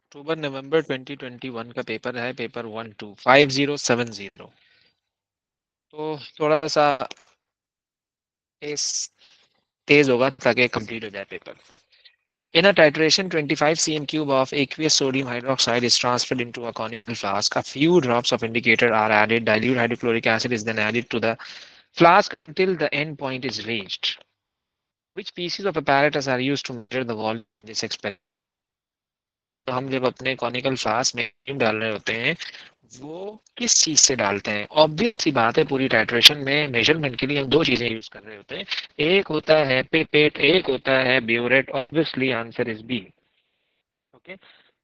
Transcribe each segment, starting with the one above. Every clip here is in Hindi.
अक्टूबर नवंबर 2021 का पेपर है, पेपर 125070। तो थोड़ा सा तेज तेज होगा ताकि कंप्लीट हो जाए paper. In a titration, 25 cm cube of aqueous sodium hydroxide is transferred into a conical flask. A few drops of indicator are added. Dilute hydrochloric acid is then added to the flask until the end point is reached. Which pieces of apparatus are used to measure the volume in this experiment? तो हम जब अपने कॉनिकल फ्लास्क में डाल रहे होते हैं, वो किस चीज से डालते हैं? ऑब्वियस सी बात है, पूरी टाइट्रेशन में मेजरमेंट के लिए हम दो चीजें यूज कर रहे होते हैं। एक होता है पिपेट, एक होता है burette. Obviously answer is B. Okay,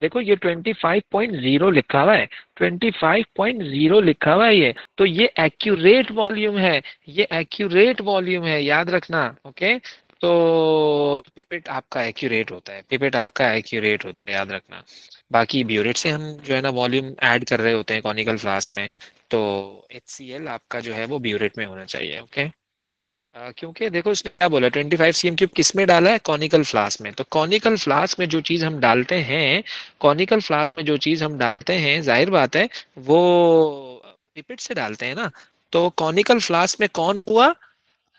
देखो ये 25.0 लिखा हुआ है, 25.0 लिखा हुआ है ये, तो ये एक्यूरेट वॉल्यूम है, ये एक्यूरेट वॉल्यूम है, याद रखना। ओके, तो पिपेट आपका एक्यूरेट होता है, पिपेट आपका एक्यूरेट होता है, याद रखना। बाकी ब्यूरेट से हम जो है ना वॉल्यूम ऐड कर रहे होते हैं कॉनिकल फ्लास्क में, तो HCl आपका जो है वो ब्यूरेट में होना चाहिए। ओके, क्योंकि देखो इसने क्या बोला, 25 सीएम क्यूब किस में डाला है? कॉनिकल फ्लास्क में। तो कॉनिकल फ्लास्क में जो चीज हम डालते हैं, कॉनिकल फ्लास्क में जो चीज हम डालते हैं, जाहिर बात है वो पिपेट से डालते हैं ना। तो कॉनिकल फ्लास्क में कौन हुआ?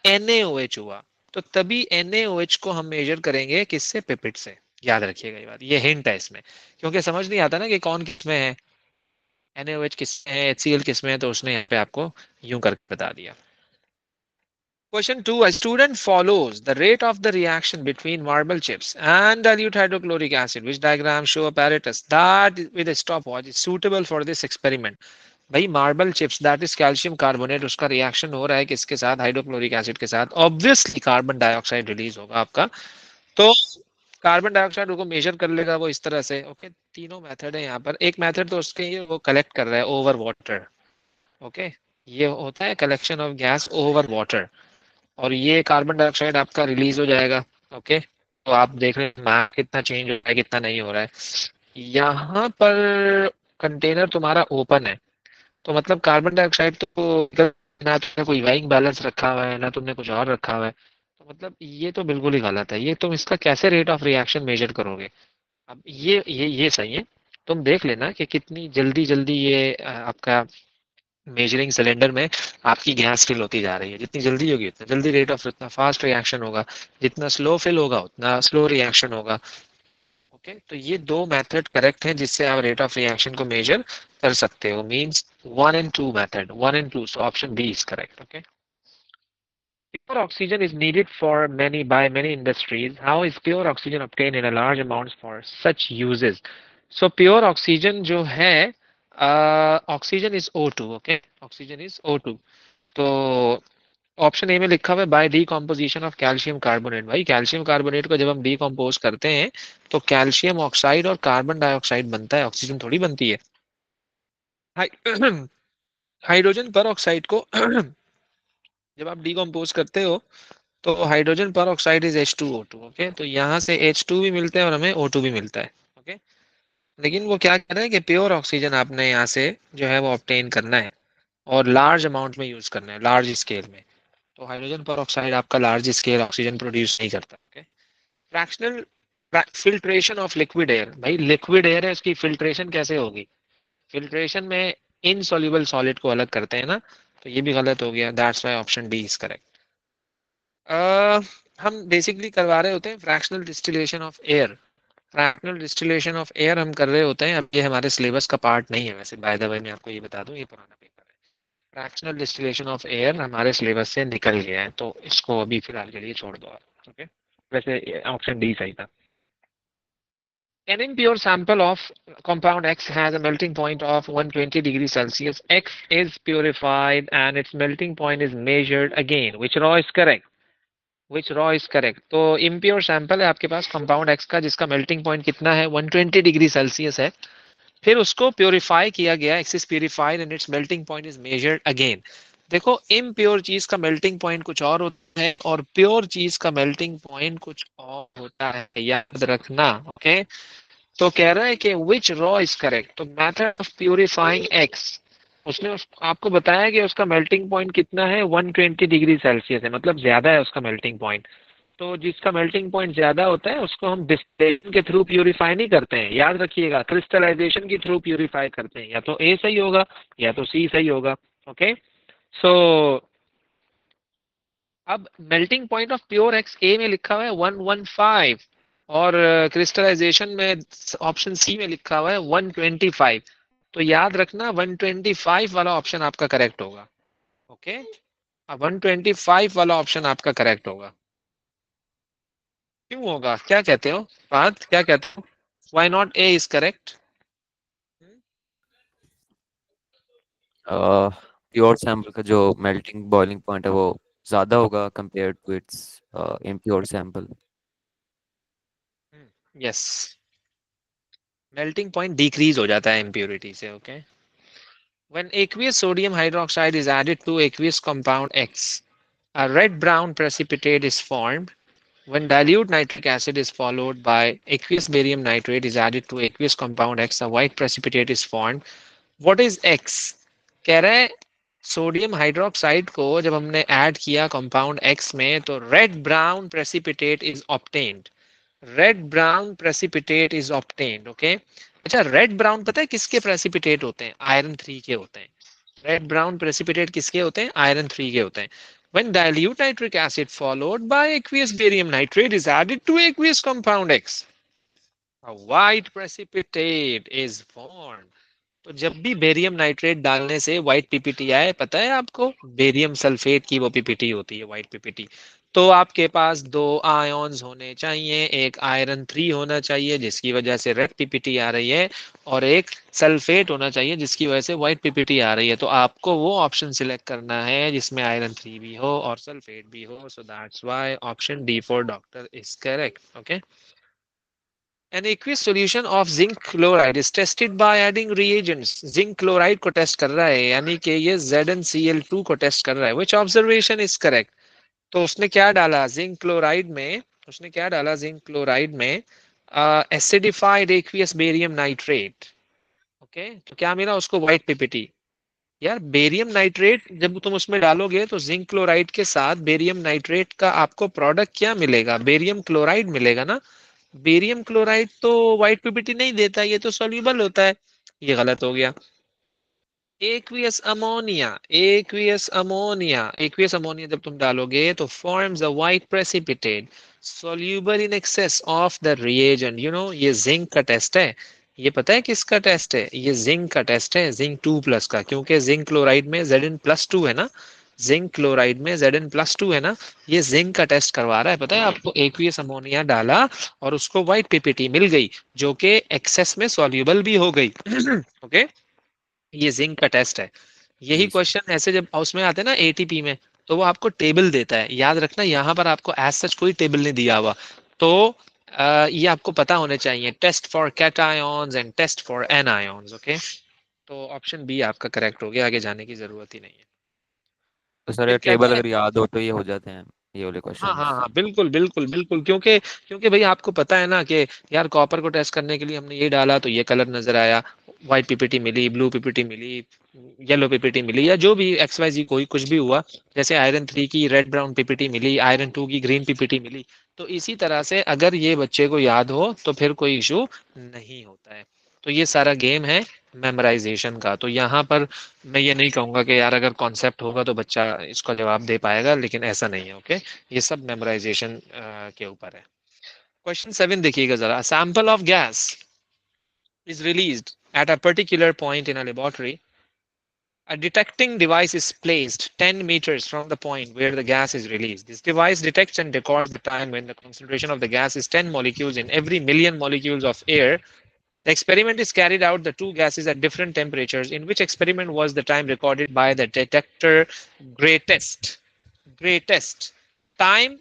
NaOH हुआ। तो तभी NaOH को हम मेजर करेंगे किससे? पिपेट से। याद रखिएगा ये बात, ये हिंट है इसमें, क्योंकि समझ नहीं आता ना कि कौन किसमें है, NaOH किसमें है, HCl किसमें है, तो उसने यहाँ पे आपको यूं करके बता दिया। Question 2. A student follows the rate of the reaction between marble chips and dilute hydrochloric acid, which diagram show apparatus that with a stopwatch is suitable for this experiment. भाई marble chips that is calcium carbonate, उसका रिएक्शन हो रहा है किसके साथ? हाइड्रोक्लोरिक एसिड के साथ। ऑब्वियसली कार्बन डाइऑक्साइड रिलीज होगा आपका, तो कार्बन डाइऑक्साइड को मेजर कर लेगा वो इस तरह से। ओके, तीनों मेथड है यहाँ पर। एक मेथड तो उसके ये वो कलेक्ट कर रहा है ओवर वाटर। ओके, ये होता है collection of gas over water, और ये कार्बन डाइऑक्साइड आपका रिलीज हो जाएगा। ओके, तो आप देख रहे हैं मैप कितना चेंज हो रहा है, कितना नहीं हो रहा है। यहाँ पर कंटेनर तुम्हारा ओपन है, तो मतलब कार्बन डाइऑक्साइड तो ना तुमने कोई वाइंग बैलेंस रखा हुआ है, ना तुमने कुछ और रखा हुआ है, तो मतलब ये तो बिल्कुल ही गलत है। ये तुम इसका कैसे रेट ऑफ रिएक्शन मेजर करोगे? अब ये सही है, तुम देख लेना कि कितनी जल्दी जल्दी ये आपका मेजरिंग सिलेंडर में आपकी गैस फिल होती जा रही है। जितनी जल्दी होगी उतना जल्दी रेट ऑफ, उतना फास्ट रिएक्शन होगा। जितना स्लो फिल होगा उतना स्लो रिएक्शन होगा। ओके, तो ये दो मेथड करेक्ट हैं जिससे आप रेट ऑफ रिएक्शन को मेजर कर सकते हो। Means 1 and 2 method, 1 and 2, so option B is correct. Okay, pure oxygen is needed for many by many industries. How is pure oxygen obtained in a large amounts for such uses? So pure oxygen जो है, oxygen is O2। Okay, oxygen is O2। तो ऑप्शन ए में लिखा हुआ है by decomposition of calcium carbonate. भाई कैल्शियम कार्बोनेट को जब हम डीकम्पोज करते हैं तो कैल्शियम ऑक्साइड और कार्बन डाइऑक्साइड बनता है, ऑक्सीजन थोड़ी बनती है। हाइड्रोजन पर ऑक्साइड को जब आप डीकम्पोज करते हो तो हाइड्रोजन पर ऑक्साइड इज H2O2। ओके, तो यहाँ से H2 भी मिलते हैं और हमें O2 भी मिलता है। ओके, लेकिन वो क्या कह रहे हैं कि प्योर ऑक्सीजन आपने यहाँ से जो है वो ऑब्टेन करना है और लार्ज अमाउंट में यूज करना है, लार्ज स्केल में। तो हाइड्रोजन पर ऑक्साइड आपका लार्ज स्केल ऑक्सीजन प्रोड्यूस नहीं करता। Okay, fractional filtration of liquid air. भाई लिक्विड एयर है, उसकी फिल्ट्रेशन कैसे होगी? फिल्ट्रेशन में इनसॉल्युबल सॉलिड को अलग करते हैं ना, तो ये भी गलत हो गया। That's why option D is correct. हम बेसिकली करवा रहे होते हैं fractional distillation of air. Fractional distillation of air हम कर रहे होते हैं। अब ये हमारे सिलेबस का पार्ट नहीं है वैसे, बाय द वे मैं आपको ये बता दूं, ये पुराना पेपर है। फ्रैक्शनल डिस्टिलेशन ऑफ एयर हमारे सिलेबस से निकल गया है, तो इसको अभी फिलहाल के लिए छोड़ दो आप। ओके, वैसे ऑप्शन डी सही था। An impure sample of compound X has a melting point of 120 degrees Celsius. X is purified and its melting point is measured again. Which raw is correct? Which raw is correct? तो impure sample है आपके पास compound X का, जिसका melting point कितना है? 120 डिग्री सेल्सियस है। फिर उसको प्योरीफाई किया गया, x is purified and it's melting point is measured again. देखो इम्प्योर चीज का मेल्टिंग पॉइंट कुछ और होता है और प्योर चीज का मेल्टिंग पॉइंट कुछ और होता है, याद रखना। ओके, तो कह रहा है कि विच रॉ इज करेक्ट। तो मेथड ऑफ प्यूरिफाइंग एक्स, उसने आपको बताया कि उसका मेल्टिंग पॉइंट कितना है? 120 डिग्री सेल्सियस है, मतलब ज्यादा है उसका मेल्टिंग पॉइंट। तो जिसका मेल्टिंग पॉइंट ज्यादा होता है उसको हम डिस्टिलेशन के थ्रू प्यूरिफाई नहीं करते हैं, याद रखिएगा, क्रिस्टलाइजेशन के थ्रू प्यूरिफाई करते हैं। या तो ए सही होगा या तो सी सही होगा। ओके, सो अब melting point of pure X A में लिखा हुआ है 115 और क्रिस्टलाइजेशन में ऑप्शन सी में लिखा हुआ है 125। तो याद रखना 125 वाला ऑप्शन आपका करेक्ट होगा। ओके, अब 125 वाला ऑप्शन आपका करेक्ट होगा। क्यों होगा, क्या कहते हो बात, क्या कहते हो, why not A is correct? Pure sample का जो मेल्टिंग बॉइलिंग पॉइंट है वो ज़्यादा होगा compare to its impure sample. Yes, melting point decrease हो जाता है इम्प्योरिटी से। Okay, when aqueous sodium hydroxide is added to aqueous compound X, a red brown precipitate is formed. When dilute nitric acid is followed by aqueous barium nitrate is added to aqueous compound X, a white precipitate is formed. What is X? कह रहे हैं सोडियम हाइड्रोक्साइड को जब हमने ऐड किया कंपाउंड X में तो red brown precipitate is obtained. Red brown precipitate is obtained. Okay, अच्छा, रेड ब्राउन पता है किसके प्रेसिपिटेट होते हैं? आयरन 3 के होते हैं। रेड ब्राउन प्रेसिपिटेट किसके होते हैं? आयरन 3 के होते हैं। When dilute nitric acid followed by aqueous barium nitrate is added to aqueous compound X, a white precipitate is formed. तो जब भी बेरियम नाइट्रेट डालने से व्हाइट पीपीटी आए, पता है आपको, बेरियम सल्फेट की वो पीपीटी होती है व्हाइट पीपीटी। तो आपके पास दो आयॉन्स होने चाहिए, एक आयरन 3 होना चाहिए जिसकी वजह से रेड पीपीटी आ रही है, और एक सल्फेट होना चाहिए जिसकी वजह से व्हाइट पीपीटी आ रही है। तो आपको वो ऑप्शन सिलेक्ट करना है जिसमें आयरन 3 भी हो और सल्फेट भी हो। So that's why option D for doctor is correct. Okay, an aqueous solution of zinc chloride is tested by adding reagents. Zinc chloride को टेस्ट कर रहा है, यानी कि ये ZnCl2 को टेस्ट कर रहा है। Which observation is correct? तो उसने क्या डाला जिंक क्लोराइड में, उसने क्या डाला जिंक क्लोराइड में? Acidified aqueous barium nitrate. Okay, तो क्या मिला उसको? White PPT. यार बेरियम नाइट्रेट जब तुम उसमें डालोगे तो जिंक क्लोराइड के साथ बेरियम नाइट्रेट का आपको प्रोडक्ट क्या मिलेगा? बेरियम क्लोराइड मिलेगा ना। बेरियम क्लोराइड तो व्हाइट पीपीटी नहीं देता, ये तो सॉल्युबल होता है। ये गलत हो गया। Aqueous ammonia, aqueous ammonia, aqueous ammonia जब तुम डालोगे तो forms a white precipitate soluble in excess of the reagent। you know, ये जिंक का टेस्ट है। ये पता है किसका टेस्ट है? ये जिंक का टेस्ट है, जिंक 2 प्लस का, क्योंकि जिंक क्लोराइड में Zn+2 है ना। जिंक क्लोराइड में Zn+2 है ना। ये जिंक का टेस्ट करवा रहा है। पता है आपको, एक्वियस अमोनिया डाला और उसको व्हाइट पीपीटी मिल गई जो कि एक्सेस में सॉल्युबल भी हो गई। ओके, ये जिंक का टेस्ट है। यही जी सर। क्वेश्चन ऐसे जब उसमें आते हैं ना एटीपी में, तो वो आपको टेबल देता है, याद रखना। यहाँ पर आपको एज सच कोई टेबल नहीं दिया हुआ। तो ये आपको पता होने चाहिए, test for cations and test for anions. Okay, तो ऑप्शन बी आपका करेक्ट हो गया, आगे जाने की जरूरत ही नहीं है। तो सर फिर ये कहता टेबल है, अगर याद हो तो ये हो जाते हैं ये वाले हाँ हाँ क्वेश्चंस। हाँ, बिल्कुल बिल्कुल बिल्कुल, क्योंकि क्योंकि भाई आपको पता है ना कि यार कॉपर को टेस्ट करने के लिए हमने ये डाला तो ये कलर नजर आया, व्हाइट पीपीटी मिली, ब्लू पीपीटी मिली, येलो पीपीटी मिली, या जो भी एक्स वाई जी कोई कुछ भी हुआ। जैसे आयरन 3 की रेड ब्राउन पीपीटी मिली, आयरन 2 की ग्रीन पीपीटी मिली। तो इसी तरह से अगर ये बच्चे को याद हो तो फिर कोई इशू नहीं होता है। तो ये सारा गेम है मेमोराइजेशन का। तो यहाँ पर मैं ये नहीं कहूंगा कि यार अगर कॉन्सेप्ट होगा तो बच्चा इसका जवाब दे पाएगा, लेकिन ऐसा नहीं है। ओके, ये सब मेमोराइजेशन के ऊपर है। क्वेश्चन 7 देखिएगा जरा। Sample of gas is released at a particular point in a laboratory. A detecting device is placed 10 meters from the point where the gas is released. This device detects and records the time when the concentration of the gas is 10 molecules in every million molecules of air. The experiment is carried out the two gases at different temperatures. In which experiment was the time recorded by the detector greatest? Greatest time,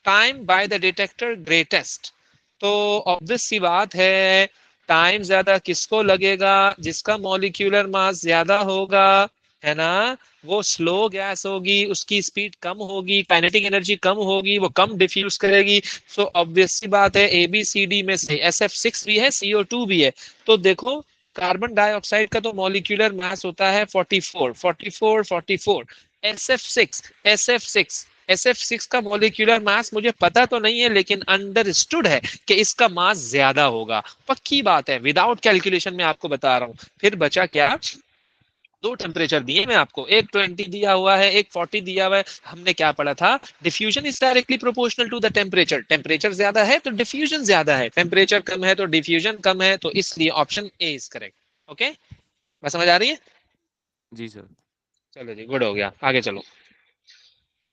time by the detector greatest. तो ऑब्वियस सी बात है, टाइम ज्यादा किसको लगेगा? जिसका मॉलिक्यूलर मास ज्यादा होगा, है ना। वो स्लो गैस होगी, उसकी स्पीड कम होगी, काइनेटिक एनर्जी कम होगी, वो कम डिफ्यूज करेगी। सो ऑब्वियस सी बात है, ए बी सी डी में से SF6 भी है, CO2 भी है। तो देखो, कार्बन डाइऑक्साइड का तो मॉलिक्यूलर मास होता है 44 44 44। SF6, SF6 SF6 का मॉलिक्यूलर मास मुझे पता तो नहीं है, लेकिन अंडरस्टूड है कि इसका मास ज्यादा होगा, पक्की बात है, विदाउट कैलकुलेशन में आपको बता रहा हूं। फिर बचा क्या, दो टेम्परेचर दिए मैं आपको, एक 20 दिया हुआ है, एक 40 दिया हुआ है। हमने क्या पढ़ा था, diffusion is directly proportional to the temperature, temperature ज्यादा है तो डिफ्यूजन ज्यादा है, टेम्परेचर कम है तो डिफ्यूजन कम है, तो इसलिए option A is correct. Okay, बस समझ आ रही है? जी सर। चलो जी, गुड हो गया, आगे चलो।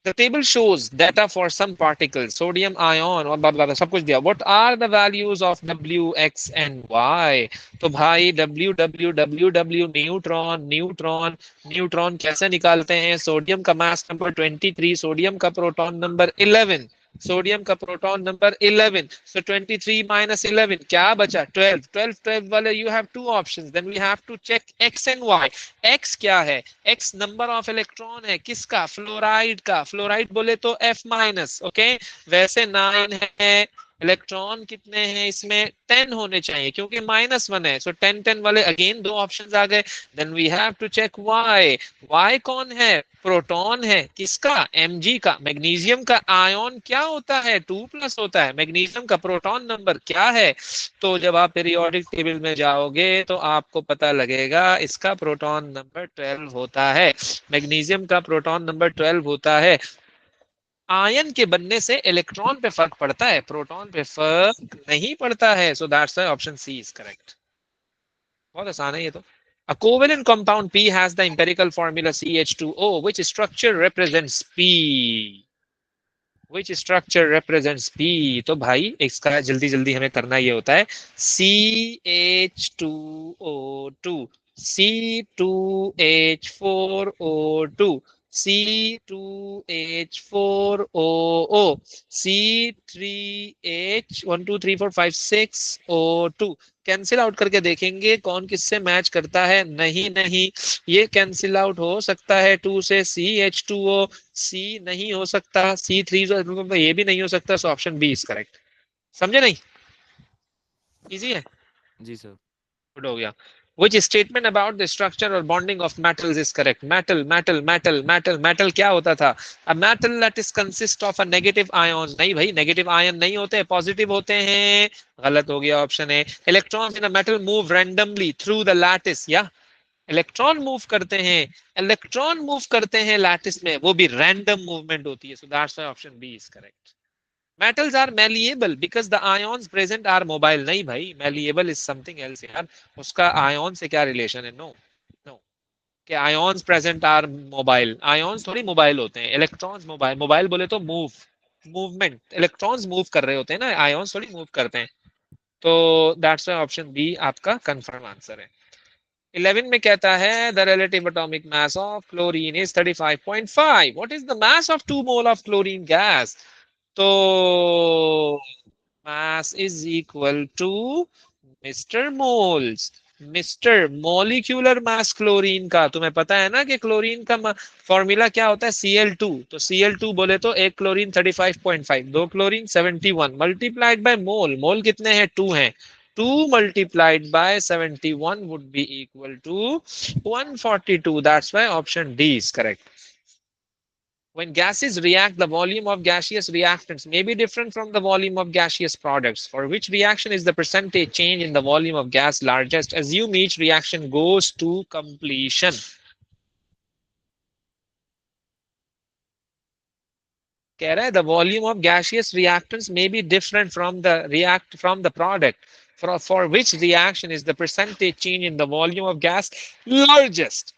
The table shows data for some particles, sodium ion और blah blah blah, सब कुछ दिया। What are the values of W, X and Y? तो भाई W W W W neutron neutron neutron कैसे निकालते हैं? सोडियम का मास नंबर 23, सोडियम का प्रोटॉन नंबर 11, सोडियम का प्रोटॉन नंबर 11, so 23 minus 11 क्या बचा? 12, 12 12 वाले you have two options, then we have to check X and Y। X क्या है? X नंबर ऑफ इलेक्ट्रॉन है, किसका? फ्लोराइड का। फ्लोराइड बोले तो F माइनस, ओके। वैसे 9 है, इलेक्ट्रॉन कितने हैं इसमें? 10 होने चाहिए, क्योंकि -1 है, सो 10 10 वाले अगेन दो ऑप्शंस आ गए। Then we have to check Y। Y कौन है? प्रोटॉन है, किसका? Mg का। मैग्नीशियम का आयन क्या होता है? 2+ होता है। मैग्नीशियम का प्रोटॉन नंबर क्या है? तो जब आप पीरियोडिक टेबल में जाओगे तो आपको पता लगेगा, इसका प्रोटॉन नंबर 12 होता है। मैग्नीशियम का प्रोटॉन नंबर 12 होता है। आयन के बनने से इलेक्ट्रॉन पे फर्क पड़ता है, प्रोटॉन पे फर्क नहीं पड़ता है, so that's why option C is correct. बहुत आसान है ये तो। A covalent compound P has the empirical formula CH2O, which structure represents P? Which structure represents P? तो भाई इसका जल्दी जल्दी हमें करना ये होता है, CH2O2, C2H4O2, C2H4OO, C3H1 2 3 4 5 6O2। Cancel out करके देखेंगे कौन किससे मैच करता है। नहीं नहीं, ये कैंसिल आउट हो सकता है 2 से, CH2O, सी नहीं हो सकता, C3 ये भी नहीं हो सकता, so option B is correct. समझे नहीं? इजी है, जी सर। गुड हो गया। Which statement about the structure or bonding of metals is correct? Metal, metal, metal, metal, metal क्या होता था? A metal lattice consists of a negative ions। नहीं भाई, नेगेटिव आयन नहीं होते, पॉजिटिव होते हैं। गलत हो गया, ऑप्शन है। Electrons in a metal move randomly through the lattice, या इलेक्ट्रॉन मूव करते हैं, इलेक्ट्रॉन मूव करते हैं लैटिस में, वो भी रैंडम मूवमेंट होती है, so that's why option B is correct. metals are malleable because the ions present are mobile। नहीं भाई, malleable is something else यार, उसका आयन से क्या रिलेशन है? नो नो, कि ions present are mobile, ions थोड़ी मोबाइल होते हैं, इलेक्ट्रॉन्स मोबाइल, मोबाइल बोले तो मूव, मूवमेंट, इलेक्ट्रॉन्स मूव कर रहे होते हैं ना, आयन्स थोड़ी मूव करते हैं। तो दैट्स व्हाई ऑप्शन बी आपका कंफर्म आंसर है। 11 में कहता है the relative atomic mass of chlorine is 35.5। What is the mass of 2 mole of chlorine gas? तो mass is equal to mister moles, mister molecular mass chlorine का। तुम्हें पता है ना कि क्लोरीन का फॉर्मूला क्या होता है? Cl2। तो Cl2 बोले तो एक क्लोरीन 35.5, दो क्लोरीन 71, मल्टीप्लाइड बाय मोल, मोल कितने हैं? 2 हैं, 2 multiplied by 71 would be equal to 142। That's why option D is correct। When gases react, the volume of gaseous reactants may be different from the volume of gaseous products. For which reaction is the percentage change in the volume of gas largest? Assume each reaction goes to completion। कह रहा है the volume of gaseous reactants may be different from the product. For which reaction is the percentage change in the volume of gas largest?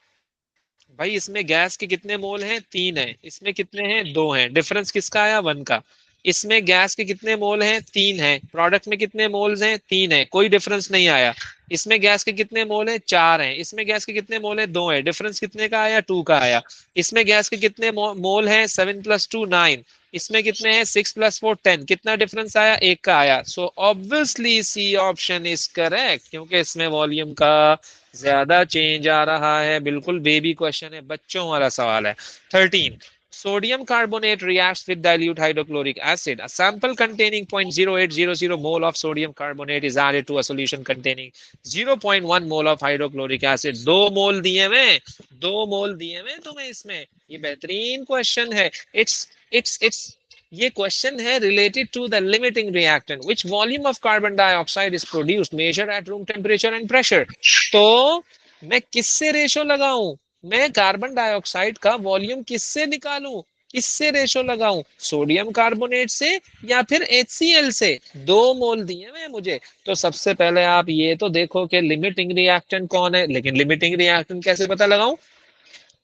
भाई इसमें गैस के कितने मोल हैं? 3 है, इसमें कितने हैं? 2 हैं, डिफरेंस किसका आया? 1 का। इसमें गैस के कितने मोल हैं? 3 है, प्रोडक्ट में कितने मोल्स हैं? 3 है, कोई डिफरेंस नहीं आया। इसमें गैस के कितने मोल हैं? 4 हैं, इसमें गैस के कितने मोल हैं? 2 है, डिफरेंस कितने का आया? 2 का आया। इसमें गैस के कितने मोल हैं? 7 + 2 9, इसमें कितने हैं? 6 + 4 10, कितना डिफरेंस आया? 1 का आया। So obviously C option is correct, क्योंकि इसमें वॉल्यूम का ज्यादा चेंज आ रहा है। बिल्कुल बेबी क्वेश्चन है, बच्चों वाला सवाल है। 13, sodium carbonate reacts with dilute hydrochloric acid। A sample containing 0.0800 mole of sodium carbonate is added to a solution containing 0.1 mole of hydrochloric acid। 2 मोल दिए हुए, 2 मोल दिए हुए तुम्हें इसमें, ये बेहतरीन क्वेश्चन है। इट्स It's ये क्वेश्चन है related to the limiting reactant which volume of carbon dioxide is produced measure at room temperature and pressure. तो मैं किससे रेशो लगाऊं, मैं कार्बन डाइऑक्साइड का वॉल्यूम किससे निकालूं, किससे रेशो लगाऊं, सोडियम कार्बोनेट से या फिर HCl से। 2 मोल दिए हुए मुझे। तो सबसे पहले आप ये तो देखो कि लिमिटिंग रिएक्टेंट कौन है, लेकिन लिमिटिंग रिएक्टेंट कैसे पता लगाऊं,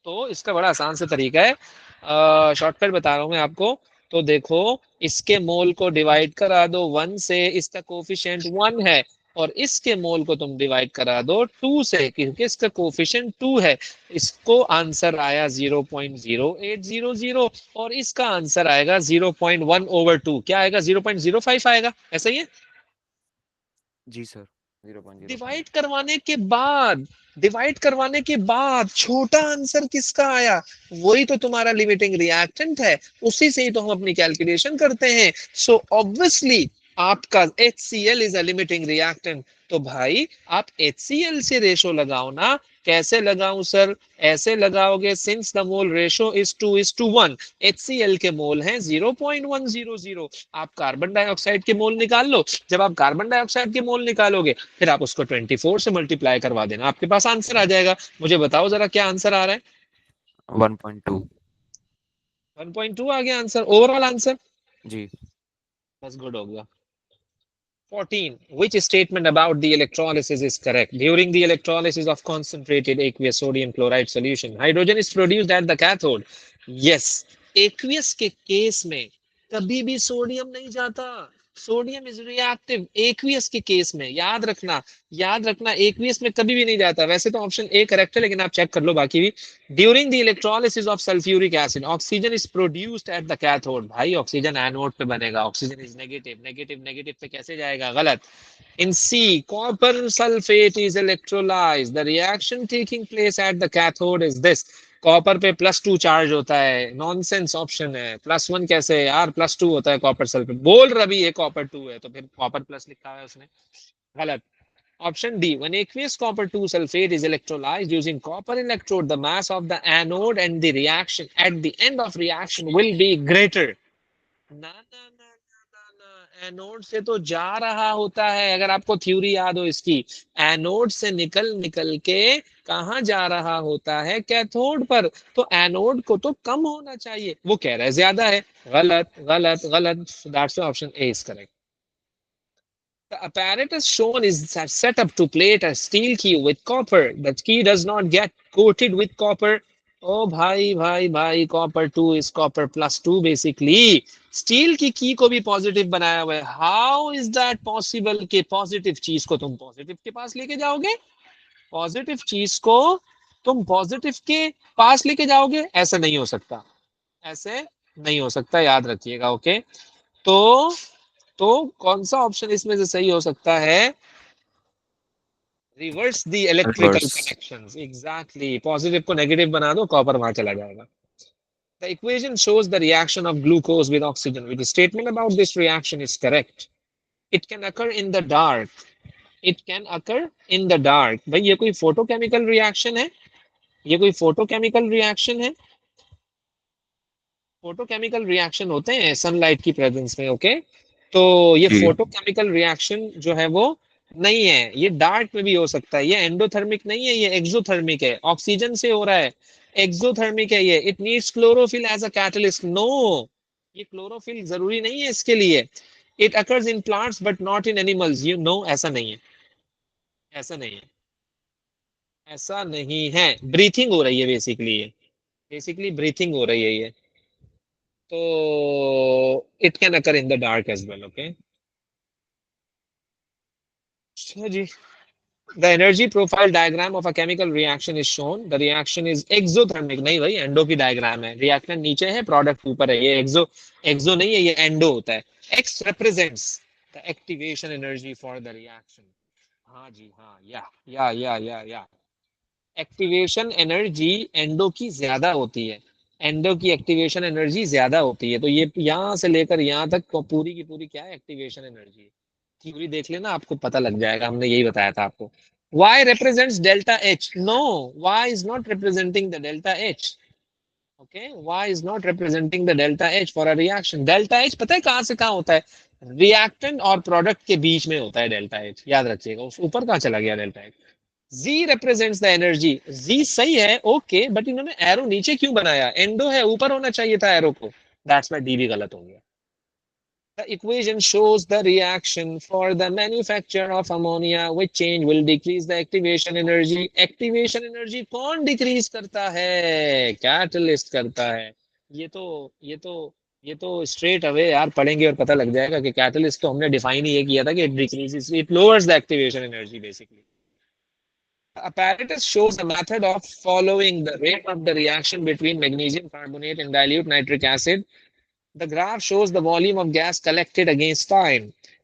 तो इसका बड़ा आसान से तरीका है, शॉर्टकट बता रहा हूँ मैं आपको। तो देखो, इसके मोल को डिवाइड करा दो 1 से, इसका कोफिशिएंट 1 है, और इसके मोल को तुम डिवाइड करा दो 2 से, क्योंकि इसका कोफिशिएंट 2 है। इसको आंसर आया 0.0800, और इसका आंसर आएगा 0.1/2। क्या आएगा, 0.05 आएगा, ऐसा ही है। जी सर, 0.05। डिवाइड करवाने के बाद, डिवाइड करवाने के बाद छोटा आंसर किसका आया, वही तो तुम्हारा लिमिटिंग रिएक्टेंट है, उसी से ही तो हम अपनी कैलकुलेशन करते हैं। सो ऑब्वियसली आपका HCl is a limiting reactant. तो भाई आप HCl से रेशो लगाओ ना। कैसे लगाऊं सर, ऐसे लगाओगे, since the mole ratio is 2:1, HCl के मोल हैं 0.100, आप कार्बन डाइऑक्साइड के मोल निकाल लो। जब आप कार्बन डाइऑक्साइड के मोल निकालोगे, फिर आप उसको 24 से मल्टीप्लाई करवा देना, आपके पास आंसर आ जाएगा। मुझे बताओ जरा क्या आंसर आ रहा है। 1.2। 1.2 आ गया आंसर, ओवरऑल आंसर। जी। बस गुड हो गया। 14. Which statement about the electrolysis is correct? During the electrolysis of concentrated aqueous sodium chloride solution, hydrogen is produced at the cathode. Yes, aqueous के केस में कभी भी सोडियम नहीं जाता। सोडियम इज रिएक्टिव एक्वियस के केस में, याद रखना। याद रखना, एक्वियस में कभी भी नहीं जाता। वैसे तो ऑप्शन ए करेक्ट है, लेकिन आप चेक कर लो बाकी भी। During the electrolysis of sulphuric acid, oxygen is produced at the cathode. भाई ऑक्सीजन एनोड पे बनेगा, oxygen is negative, negative negative पे कैसे जाएगा, गलत। In C, copper sulfate is electrolyzed. The reaction taking place at the cathode is this. Copper पे +2 चार्ज होता है, नॉनसेंस ऑप्शन है। +1 कैसे है यार, +2 होता है कॉपर सल्फेट, बोल रवि ये कॉपर 2 है, तो फिर कॉपर प्लस लिखा है उसने, गलत। Option D, when aqueous copper 2 sulfate is electrolyzed using copper electrode, the mass of the anode and the reaction at the end of reaction will be greater. ना ना ना ना ना ना, एनोड से तो जा रहा होता है, अगर आपको थ्योरी याद हो इसकी। एनोड से निकल निकल के कहाँ जा रहा होता है, कैथोड पर। तो एनोड को तो कम होना चाहिए, वो कह रहा है ज्यादा है। गलत गलत गलत, that's option A is correct. The apparatus shown is set up to plate a steel key with copper. The key does not get coated with copper. Oh भाई भाई भाई, copper 2 is copper +2 basically. Steel की को भी पॉजिटिव बनाया हुआ है। हाउ इज दैट पॉसिबल कि पॉजिटिव चीज को तुम पॉजिटिव के पास लेके जाओगे, पॉजिटिव चीज को तुम पॉजिटिव के पास लेके जाओगे, ऐसा नहीं हो सकता, ऐसे नहीं हो सकता, याद रखिएगा। ओके, तो तो कौन सा ऑप्शन इसमें से सही हो सकता है, reverse the electrical reverse. Connections, exactly, positive को नेगेटिव बना दो, कॉपर वहां चला जाएगा। The equation shows the reaction of glucose with oxygen, with statement about this reaction is correct. It can occur in the dark, it can occur in the dark. भाई ये कोई फोटोकेमिकल रिएक्शन है, ये कोई फोटोकेमिकल रिएक्शन है, फोटोकेमिकल रिएक्शन होते हैं सनलाइट की प्रेजेंस में। ओके, तो ये जी। फोटोकेमिकल रिएक्शन जो है वो नहीं है, ये डार्क में भी हो सकता है। ये एंडोथर्मिक नहीं है, ये एक्सोथर्मिक है, ऑक्सीजन से हो रहा है, एक्सोथर्मिक है ये। It needs chlorophyll as a catalyst. No, ये क्लोरोफिल जरूरी नहीं है इसके लिए। It occurs in plants but not in animals, you know, ऐसा नहीं है, ऐसा नहीं है, ऐसा नहीं है। ब्रीथिंग हो रही है बेसिकली, ये बेसिकली ब्रीथिंग हो रही है ये। तो it can occur in the dark as well. Okay जी। The energy profile diagram of a chemical reaction is shown, the reaction is exothermic. नहीं भाई, एंडो की डायग्राम है, रिएक्टेंट नीचे है, प्रोडक्ट ऊपर है, ये एक्सो, एक्सो नहीं है, ये एंडो होता है। X represents the activation energy for the reaction. हाँ जी हाँ, या एक्टिवेशन एनर्जी एंडो की ज्यादा होती है, एंडो की एक्टिवेशन एनर्जी ज्यादा होती है। तो ये यहाँ से लेकर यहाँ तक पूरी की पूरी क्या है, एक्टिवेशन एनर्जी है। थ्योरी देख लेना, आपको पता लग जाएगा, हमने यही बताया था आपको। y represents delta h, no, y is not representing the delta h, okay, Y is not representing the delta H for a reaction? Delta H पता है कहाँ से कहाँ होता है? रिएक्टेंट और प्रोडक्ट के बीच में होता है डेल्टा एच, याद रखिएगा। उस ऊपर कहाँ चला गया delta H? G represents the energy, जी सही है, ओके, बट इन्होंने एरो नीचे क्यों बनाया? एंडो है, ऊपर होना चाहिए था एरो को, दैट्स व्हाई डी भी गलत हो गया। The equation shows the reaction for the manufacture of ammonia, which change will decrease the activation energy. Activation energy कौन decrease करता है? Catalyst करता है। ये तो ये तो ये तो straight away यार पढ़ेंगे और पता लग जाएगा कि catalyst तो हमने define ही ये किया था कि it decreases, it lowers the activation energy basically. Apparatus shows a method of following the rate of the reaction between magnesium carbonate and dilute nitric acid. The graph shows the volume of gas collected against time.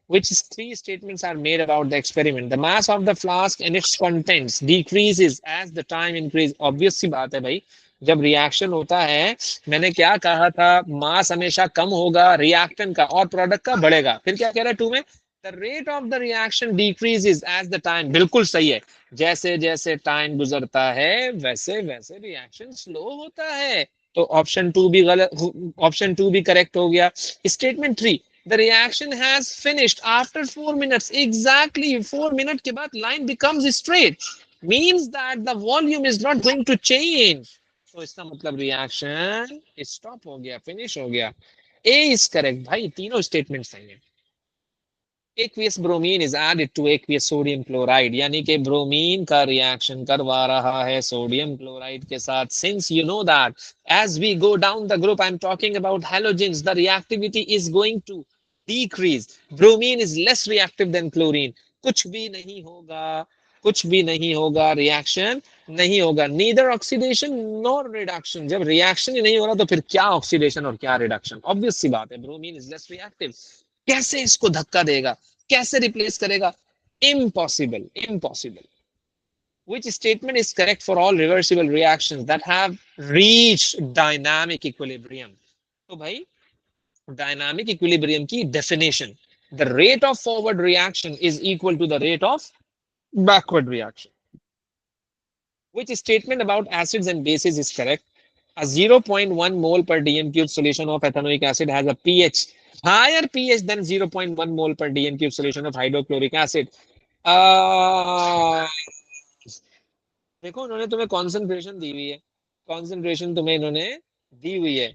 Which three statements are made about the experiment? The mass of the flask and its contents decreases as the time increases. Obvious सी बात है भाई, जब रिएक्शन होता है, मैंने क्या कहा था? मास हमेशा कम होगा रिएक्टेंट का और प्रोडक्ट का बढ़ेगा। फिर क्या कह रहा है टू में? The rate of the reaction decreases as the time. बिल्कुल सही है, जैसे जैसे टाइम गुजरता है वैसे वैसे रिएक्शन स्लो होता है। तो ऑप्शन टू भी गलत, ऑप्शन टू भी करेक्ट हो गया। Statement three, the reaction has finished after 4 minutes. Exactly 4 minute के बाद line becomes straight, means that the volume is not going to change. तो इसका मतलब रिएक्शन स्टॉप हो गया, फिनिश हो गया। ए इज करेक्ट भाई, तीनों स्टेटमेंट सही है। Aqueous bromine is added to aqueous sodium chloride, यानी कि ब्रोमीन का रिएक्शन करवा रहा है सोडियम क्लोराइड के साथ। Since you know that as we go down the group, I am talking about halogens, the reactivity is going to decrease. Bromine is less reactive than chlorine. कुछ भी नहीं होगा, कुछ भी नहीं होगा, रिएक्शन नहीं होगा। Neither oxidation nor reduction. जब रिएक्शन ही नहीं हो रहा तो फिर क्या ऑक्सीडेशन और क्या रिडक्शन? ऑब्वियस सी बात है, ब्रोमीन इज लेस रिएक्टिव। कैसे इसको धक्का देगा, कैसे रिप्लेस करेगा? Impossible, impossible. Which statement is correct for all reversible reactions that have reached dynamic equilibrium? तो भाई डायनामिक इक्विलिब्रियम की definition, the rate of forward reaction is equal to the rate of backward reaction. Which statement about acids and bases is correct? A 0.1 mole per dm cube solution of ethanoic acid has a pH higher pH than 0.1 mole per dm cube solution of hydrochloric acid. देखो उन्होंने तुम्हें कॉन्सेंट्रेशन दी हुई है, कॉन्सेंट्रेशन तुम्हें इन्होंने दी हुई है।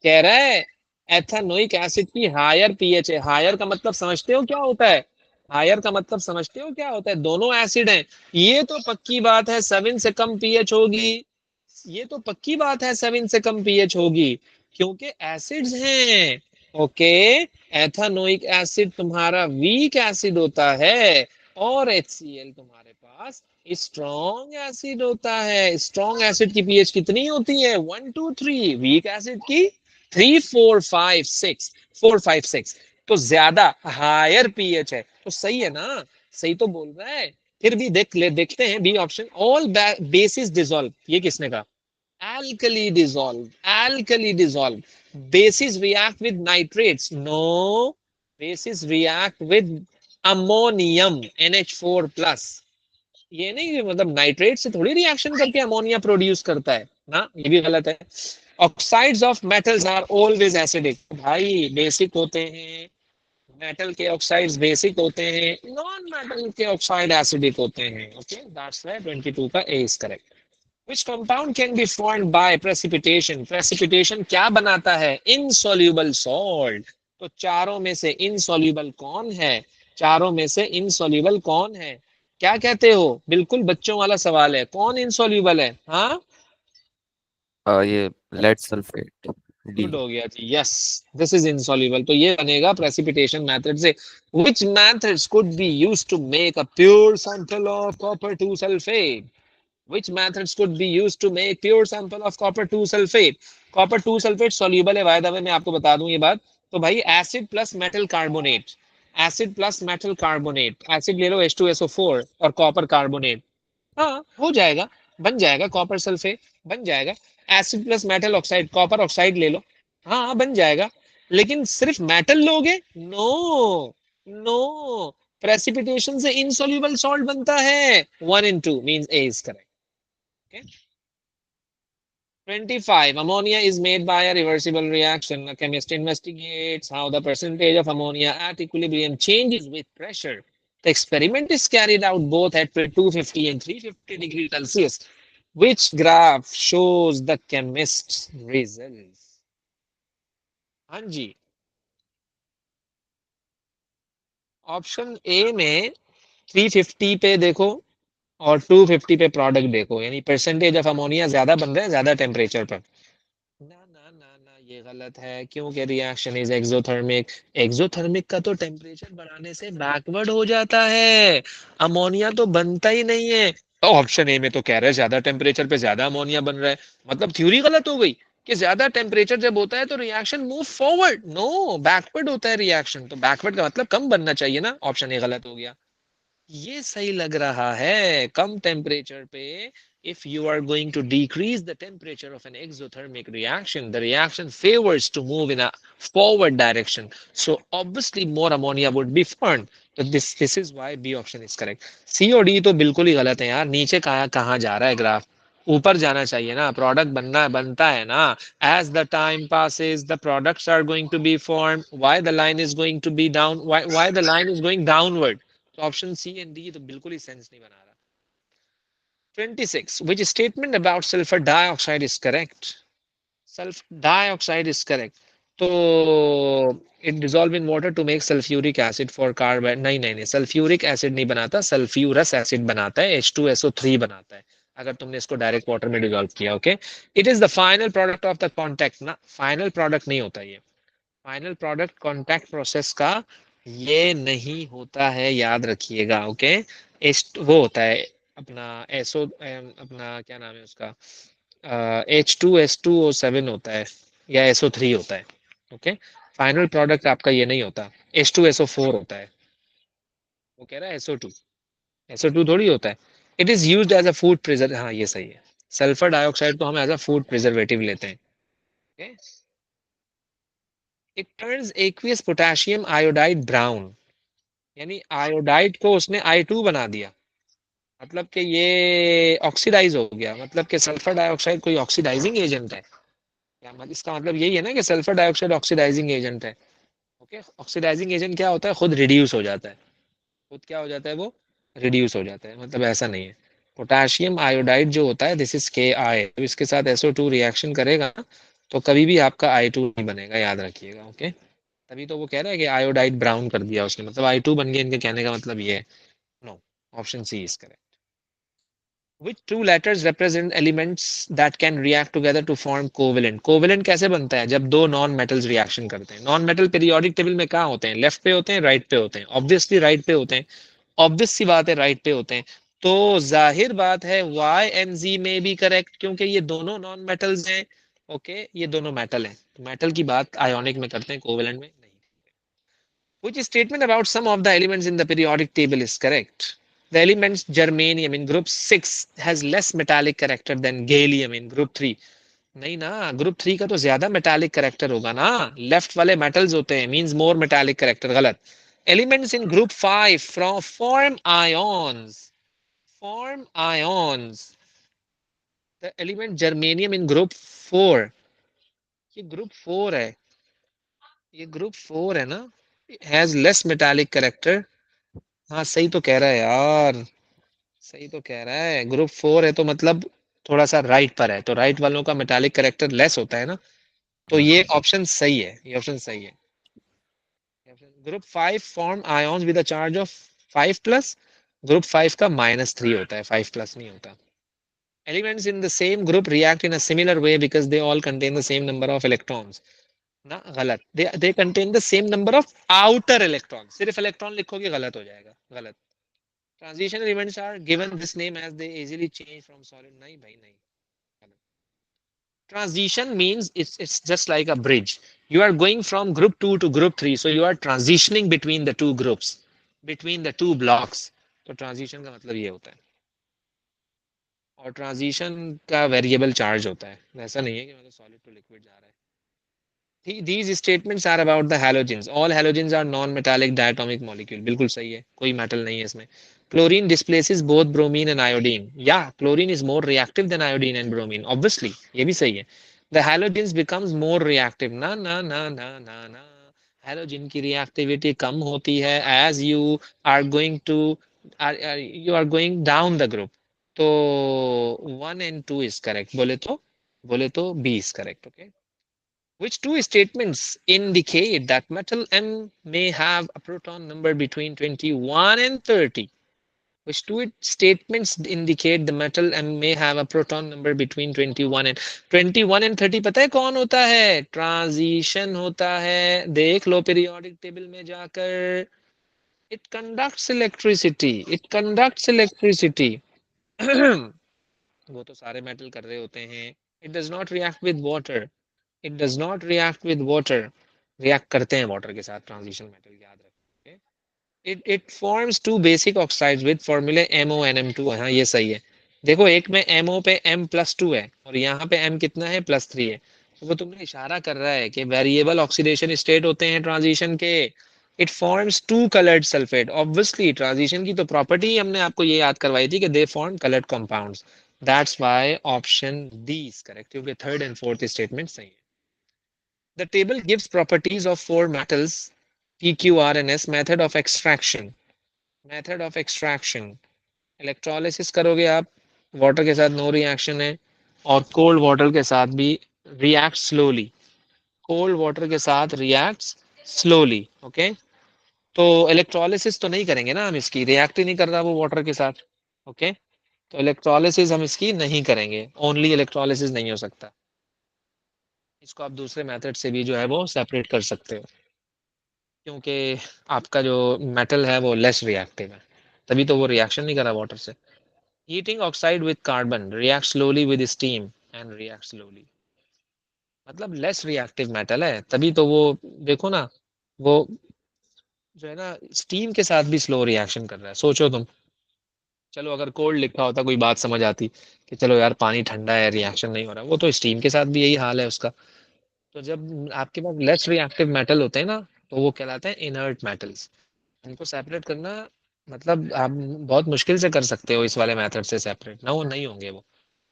कह रहा है एथानोइक एसिड की हायर पीएच है। हायर का मतलब समझते हो क्या होता है? हायर का मतलब समझते हो क्या होता है? दोनों एसिड हैं, ये तो पक्की बात है 7 से कम पीएच होगी, ये तो पक्की बात है 7 से कम पीएच होगी, क्योंकि एसिड्स हैं। ओके, एथानोइक एसिड तुम्हारा वीक एसिड होता है और HCl तुम्हारे पास स्ट्रॉन्ग एसिड होता है। स्ट्रॉन्ग एसिड की पीएच कितनी होती है? 1 2 3। वीक एसिड की 3 4 5 6, 4 5 6। तो ज्यादा हायर पीएच है, तो सही है ना? सही तो बोल रहा है। फिर भी देखते हैं B option, all bases dissolve. ये किसने कहा? alkali dissolve, alkali dissolve. Bases react with nitrates, no, bases react with ammonium NH4 plus। ये नहीं कि मतलब नाइट्रेट से थोड़ी रिएक्शन करके अमोनिया प्रोड्यूस करता है ना, ये भी गलत है। Oxides of metals are always acidic, भाई बेसिक होते हैं, मेटल के ऑक्साइड्स बेसिक होते हैं, नॉन मेटल के ऑक्साइड एसिडिक होते हैं। ओके, दैट्स व्हाई 22 का A is correct. Which compound can be formed by precipitation? Precipitation क्या बनाता है? Insoluble salt। तो चारों में से insoluble कौन है? चारों में से insoluble कौन है? क्या कहते हो? बिल्कुल बच्चों वाला सवाल है, कौन insoluble है? हाँ, ये लेड सल्फेट, डी। गुड हो गया जी, यस, दिस इज insoluble। तो ये बनेगा precipitation method से। Which methods could be used to make a pure sample of copper 2 sulfate? Which methods could be used to make pure sample of copper 2 sulfate? Copper 2 sulfate soluble है, वायदा में मैं आपको बता दूं ये बात। तो भाई acid plus metal carbonate, acid plus metal carbonate, acid ले लो H2SO4 और कॉपर कार्बोनेट, हाँ हो जाएगा, बन जाएगा कॉपर सल्फेट, बन जाएगा। Acid plus metal oxide, copper oxide ले लो, हाँ बन जाएगा। लेकिन सिर्फ मेटल लोगे? नो, नो, प्रेसिपिटेशन से इनसॉल्युबल सॉल्ट बनता है। 1 and 2 means A is correct. 25. Ammonia is made by a reversible reaction. A chemist investigates how the percentage of ammonia at equilibrium changes with pressure. The experiment is carried out both at 250 and 350 degrees Celsius. Which graph shows the chemist's results? हाँ जी, ऑप्शन ए में 350 पे देखो और 250 पे प्रोडक्ट देखो, यानी परसेंटेज ऑफ अमोनिया ज्यादा बन रहा है ज्यादा टेम्परेचर पर। ना ना ना ना, ये गलत है क्योंकि रिएक्शन इज एक्सोथर्मिक। एक्सोथर्मिक का तो टेम्परेचर बढ़ाने से बैकवर्ड हो जाता है, अमोनिया तो बनता ही नहीं है। तो ऑप्शन ए में तो कह रहे हैं ज्यादा टेम्परेचर पे ज्यादा अमोनिया बन रहा है, मतलब थ्योरी गलत हो गई कि ज्यादा टेम्परेचर जब होता है तो reaction move forward, no backward होता है रिएक्शन, तो बैकवर्ड का मतलब कम बनना चाहिए ना, ऑप्शन ए गलत हो गया। ये सही लग रहा है, कम टेम्परेचर पे if you are going to decrease the temperature of an exothermic reaction, the reaction favors to move in a forward direction, so obviously more ammonia would be formed. तो this is why B option is correct. C और D तो बिल्कुल ही गलत है यार, नीचे कहाँ कहाँ जा रहा है ग्राफ, ऊपर जाना चाहिए ना, प्रोडक्ट बनना बनता है ना। as the time passes the products are going to be formed, why the line is going to be down, why the line is going downward, तो ऑप्शन सी एंड डी तो बिल्कुल ही सेंस नहीं बना रहा। 26. Which statement about sulfur dioxide is correct? Sulfur dioxide is correct. तो it dissolve in water to make sulfuric acid for carbon, नहीं नहीं नहीं, सल्फ्यूरिक एसिड नहीं बनाता, सल्फ्यूरस एसिड बनाता है, H2SO3 बनाता है अगर तुमने इसको डायरेक्ट वाटर में डिसॉल्व किया। Okay, it is the final product of the contact ना, फाइनल प्रोडक्ट नहीं होता ये, फाइनल प्रोडक्ट कॉन्टैक्ट प्रोसेस का ये नहीं होता है, याद रखिएगा। ओके, वो होता है अपना एसओ, अपना क्या नाम है उसका, H2S2O7 होता है या SO3 होता है। ओके, फाइनल प्रोडक्ट आपका ये नहीं होता, H2SO4 होता है। वो कह रहा है SO2, SO2 थोड़ी होता है। It is used as a food preserve, हाँ ये सही है, सल्फर डाइऑक्साइड को हम एज अ फूड प्रिजर्वेटिव लेते हैं। okay? It turns aqueous potassium iodide brown, यानी आयोडाइड को उसने I2 बना दिया, मतलब कि ये ऑक्सीडाइज हो गया, मतलब कि सल्फर डाइऑक्साइड कोई ऑक्सीडाइजिंग एजेंट है क्या, मतलब इसका मतलब यही है ना कि सल्फर डाइऑक्साइड ऑक्सीडाइजिंग एजेंट है। ओके, ऑक्सीडाइजिंग एजेंट क्या होता है, खुद रिड्यूस हो जाता है, खुद क्या हो जाता है वो, रिड्यूस हो जाता है, मतलब ऐसा नहीं है। पोटाशियम आयोडाइड जो होता है दिस इज KI, तो इसके साथ SO2 रिएक्शन करेगा तो कभी भी आपका I2 नहीं बनेगा, याद रखिएगा। ओके, तभी तो वो कह रहा है कि आयोडाइड ब्राउन कर दिया उसने, मतलब I2 बन गया, इनके कहने का मतलब ये है। No, option C is correct. Which two letters represent elements that can react together to form covalent? Covalent कैसे बनता है, जब दो नॉन मेटल्स रिएक्शन करते हैं। नॉन मेटल पीरियोडिक टेबल में कहाँ होते हैं, लेफ्ट पे होते हैं, राइट पे होते हैं, ऑब्वियसली राइट पे होते हैं, ऑब्वियस सी बात है राइट पे होते हैं। तो जाहिर बात है वाई एंड जी में भी करेक्ट, क्योंकि ये दोनों नॉन मेटल्स हैं। ओके, ये दोनों मेटल हैं, मेटल की बात आयोनिक में करते हैं, कोवेलेंट में नहीं। Which statement about some of the elements in the periodic table is correct? The elements germanium in group 6 has less metallic character than gallium in group 3. नहीं ना, ग्रुप 3 का तो ज्यादा मेटालिक करेक्टर होगा ना, लेफ्ट वाले मेटल्स होते हैं, मींस मोर मेटालिक करेक्टर, गलत। Elements in group 5 from form ions, the element germanium in group 4, ये ग्रुप 4 है, ये ग्रुप 4 है ना, हैज लेस मेटालिक करेक्टर। हाँ सही तो कह रहा है यार, सही तो कह रहा है, ग्रुप 4 है तो मतलब थोड़ा सा राइट पर है, तो राइट वालों का मेटालिक करेक्टर लेस होता है ना, तो ये ऑप्शन सही है, ये ऑप्शन सही है। Group 5 form ions with a charge of 5 plus, group 5 का -3 होता है, 5 प्लस नहीं होता। Elements in the same group react in a similar way because they all contain the same number of electrons, ना गलत, they contain the same number of outer electron, सिर्फ इलेक्ट्रॉन लिखोगे गलत हो जाएगा, गलत। Transitional events are given this name as they easily change from solid, नहीं भाई नहीं। Transition means it's just like a bridge, you are going from group 2 to group 3, so you are transitioning between the two groups, between the two blocks, तो transition का मतलब ये होता है। और ट्रांजिशन का वेरिएबल चार्ज होता है, ऐसा नहीं है कि मतलब सॉलिड टू लिक्विड जा रहा है। These statements are about the halogens. All halogens are non-metallic diatomic molecule. बिल्कुल सही है, कोई metal नहीं है इसमें. Chlorine displaces both bromine and iodine. Yeah, chlorine is more reactive than iodine and bromine. Obviously, ये भी सही है. The halogens becomes more reactive. ना ना ना ना ना ना. Halogen की reactivity कम होती है as you are going to you are going down the group. तो 1 and 2 is correct. बोले तो B is correct. Okay. Which two statements indicate that metal M may have a proton number between 21 and 30? Which two statements indicate the metal M may have a proton number between 21 and 30? पता है कौन होता है? ट्रांजिशन होता है. देख लो पीरियोडिक टेबल में जाकर. It conducts electricity. It conducts electricity. वो तो सारे मेटल कर रहे होते हैं. It does not react with water. It does not react with water. React करते हैं water के साथ transition metal, याद रखें. It forms two basic oxides with formula MoNM2. हाँ ये सही है. देखो एक में MO पे M+2 है और यहाँ पे M कितना है +3 है. तो वो तुमने इशारा कर रहा है कि वेरिएबल ऑक्सीडेशन स्टेट होते हैं ट्रांजिशन के. It forms two coloured sulphate. Obviously transition की तो प्रॉपर्टी ही हमने आपको ये याद करवाई थी कि they form coloured compounds. That's why option D is correct, क्योंकि थर्ड एंड फोर्थ स्टेटमेंट सही है. The table gives properties of four metals P, Q, R and S. Method of extraction. Method of extraction. Electrolysis करोगे आप, वाटर के साथ नो रिएक्शन है और कोल्ड वाटर के साथ भी रिएक्ट स्लोली. कोल्ड वाटर के साथ रिएक्ट्स स्लोली. ओके. तो इलेक्ट्रोलिसिस तो नहीं करेंगे ना हम इसकी, रिएक्ट ही नहीं कर रहा वो वाटर के साथ. ओके. तो इलेक्ट्रोलिसिस हम इसकी नहीं करेंगे, ओनली इलेक्ट्रोलिसिस नहीं हो सकता. इसको आप दूसरे मेथड से भी जो है वो सेपरेट कर सकते हो, क्योंकि आपका जो मेटल है वो लेस रिएक्टिव है, तभी तो वो रिएक्शन नहीं करा वाटर से. Heating oxide with carbon react slowly with steam and react slowly. मतलब लेस रिएक्टिव मेटल है, तभी तो वो, देखो ना, वो जो है ना स्टीम के साथ भी स्लो रिएक्शन कर रहा है. सोचो तुम, चलो अगर कोल्ड लिखा होता कोई बात समझ आती कि चलो यार पानी ठंडा है रिएक्शन नहीं हो रहा, वो तो स्टीम के साथ भी यही हाल है उसका. तो जब आपके पास लेस रिएक्टिव मेटल होते हैं ना, तो वो कहलाते हैं इनर्ट मेटल्स. उनको सेपरेट करना मतलब आप बहुत मुश्किल से कर सकते हो इस वाले मेथड से सेपरेट ना, वो नहीं होंगे वो.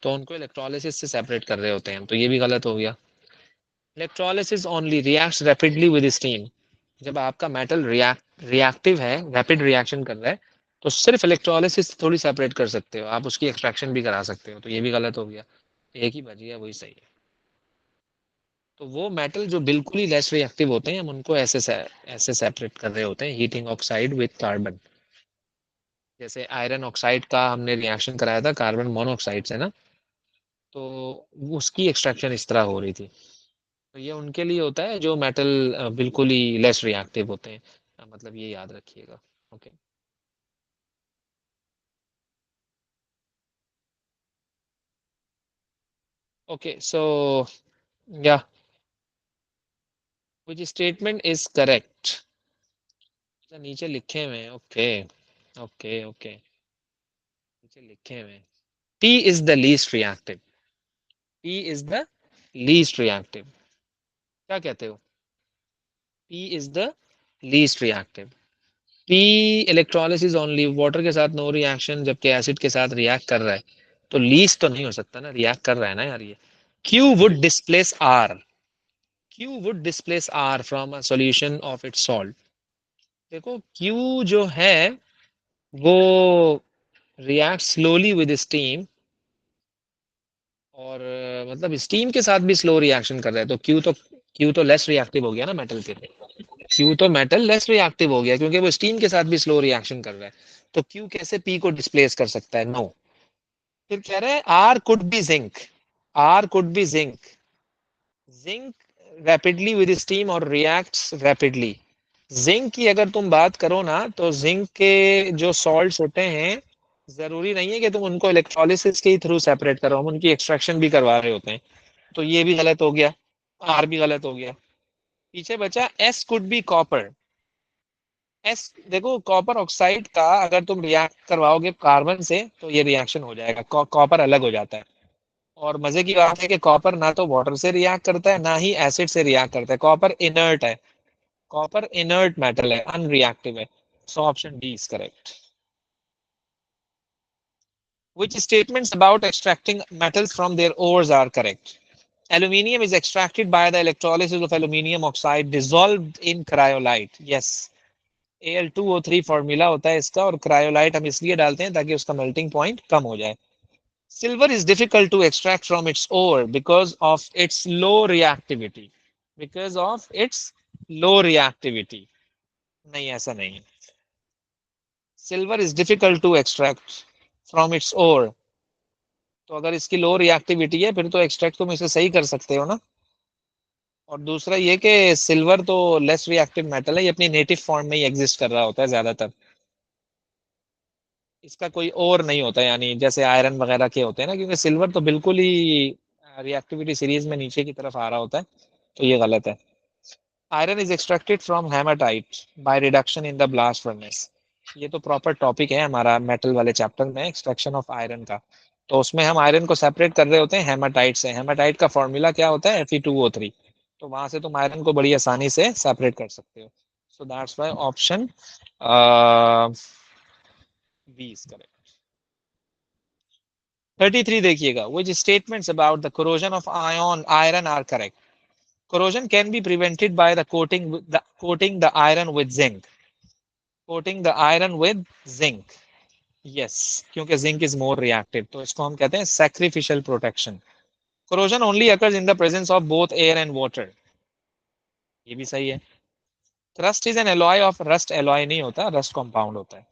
तो उनको इलेक्ट्रोलिसिस से सेपरेट कर रहे होते हैं, तो ये भी गलत हो गया. Electrolysis only reacts rapidly with steam. जब आपका मेटल रिएक्टिव है, रैपिड रिएक्शन कर रहा है, तो सिर्फ इलेक्ट्रोलिसिस थोड़ी सेपरेट कर सकते हो आप, उसकी एक्सट्रैक्शन भी करा सकते हो. तो ये भी गलत हो गया. एक ही बची है, वही सही है. तो वो मेटल जो बिल्कुल ही लेस रिएक्टिव होते हैं, हम उनको ऐसे सेपरेट कर रहे होते हैं, हीटिंग ऑक्साइड विद कार्बन. जैसे आयरन ऑक्साइड का हमने रिएक्शन कराया था कार्बन मोनोऑक्साइड से ना, तो उसकी एक्सट्रैक्शन इस तरह हो रही थी. तो ये उनके लिए होता है जो मेटल बिल्कुल ही लेस रिएक्टिव होते हैं. मतलब ये याद रखिएगा. ओके. ओके सो या व्हिच स्टेटमेंट इज करेक्ट. नीचे लिखे हुए हैं. Okay okay okay. नीचे लिखे हुए हैं P is the least reactive. P is the least reactive. क्या कहते हो? P is the least reactive. P electrolysis only, water के साथ नो रिएक्शन, जबकि एसिड के साथ रिएक्ट कर रहा है. तो लीस्ट तो नहीं हो सकता ना, रिएक्ट कर रहा है ना यार ये. Q would displace R. Q would displace R from a solution of its salt. देखो Q जो है वो रिएक्ट स्लोली विद स्टीम, और मतलब स्टीम के साथ भी स्लो रिएक्शन कर रहा है. तो क्यू तो लेस रिएक्टिव हो गया ना मेटल के. क्यू तो मेटल लेस रिएक्टिव हो गया क्योंकि वो स्टीम के साथ भी स्लो रिएक्शन कर रहा है. तो क्यू कैसे पी को डिस्प्लेस कर सकता है? नो. फिर कह रहे हैं R could be zinc. R could be zinc. Zinc rapidly with steam और रिएक्ट्स रैपिडली. जिंक की अगर तुम बात करो ना, तो जिंक के जो सॉल्ट्स होते हैं, जरूरी नहीं है कि तुम उनको इलेक्ट्रोलिसिस के थ्रू सेपरेट करो, हम उनकी एक्सट्रैक्शन भी करवा रहे होते हैं. तो ये भी गलत हो गया. आर भी गलत हो गया. पीछे बचा S could be copper. S देखो कॉपर ऑक्साइड का अगर तुम रिएक्ट करवाओगे कार्बन से तो ये रिएक्शन हो जाएगा, कॉपर अलग हो जाता है. और मजे की बात है कि कॉपर ना तो वाटर से रिएक्ट करता है ना ही एसिड से रिएक्ट करता है, कॉपर इनर्ट है, कॉपर इनर्ट मेटल है, अनरिएक्टिव है। So option D is correct. Which statements about extracting metals from their ores are correct? Aluminium is extracted by the electrolysis of aluminium oxide dissolved in cryolite. Yes. Al2O3 formula होता है इसका, और क्रायोलाइट हम इसलिए डालते हैं ताकि उसका मेल्टिंग पॉइंट कम हो जाए। Silver is difficult to extract from its ore because of its low reactivity. Because of its low reactivity. नहीं, ऐसा नहीं है। Silver is difficult to extract from its ore. तो अगर इसकी लो रिएक्टिविटी है फिर तो एक्सट्रैक्ट तुम इसे सही कर सकते हो ना। और दूसरा ये कि सिल्वर तो लेस रिएक्टिव मेटल है, ये अपनी नेटिव फॉर्म में ही एग्जिस्ट कर रहा होता है ज्यादातर, इसका कोई और नहीं होता, यानी जैसे आयरन वगैरह के होते हैं ना, क्योंकि सिल्वर तो बिल्कुल ही रिएक्टिविटी सीरीज में नीचे की तरफ आ रहा होता है, तो ये गलत है। Iron is extracted from haematite by reduction in the blast furnace. ये तो प्रॉपर टॉपिक है हमारा मेटल वाले चैप्टर में, एक्सट्रैक्शन ऑफ आयरन का। तो उसमें हम आयरन को सेपरेट कर रहे होते हैं हेमाटाइट से। हेमाटाइट का फॉर्मूला क्या होता है? Fe2O3। तो वहां से तुम आयरन को बड़ी आसानी से सेपरेट कर सकते हो। So that's why option B is correct. 33 देखिएगा, which statements about the corrosion of iron are correct? Corrosion can be prevented by the coating the iron with zinc. Coating the iron with zinc. Yes, क्योंकि zinc is more reactive, तो इसको हम कहते हैं sacrificial protection. Corrosion only occurs in the presence of both air and water. ये भी सही है। Rust is an alloy of rust alloy नहीं होता, rust compound होता है।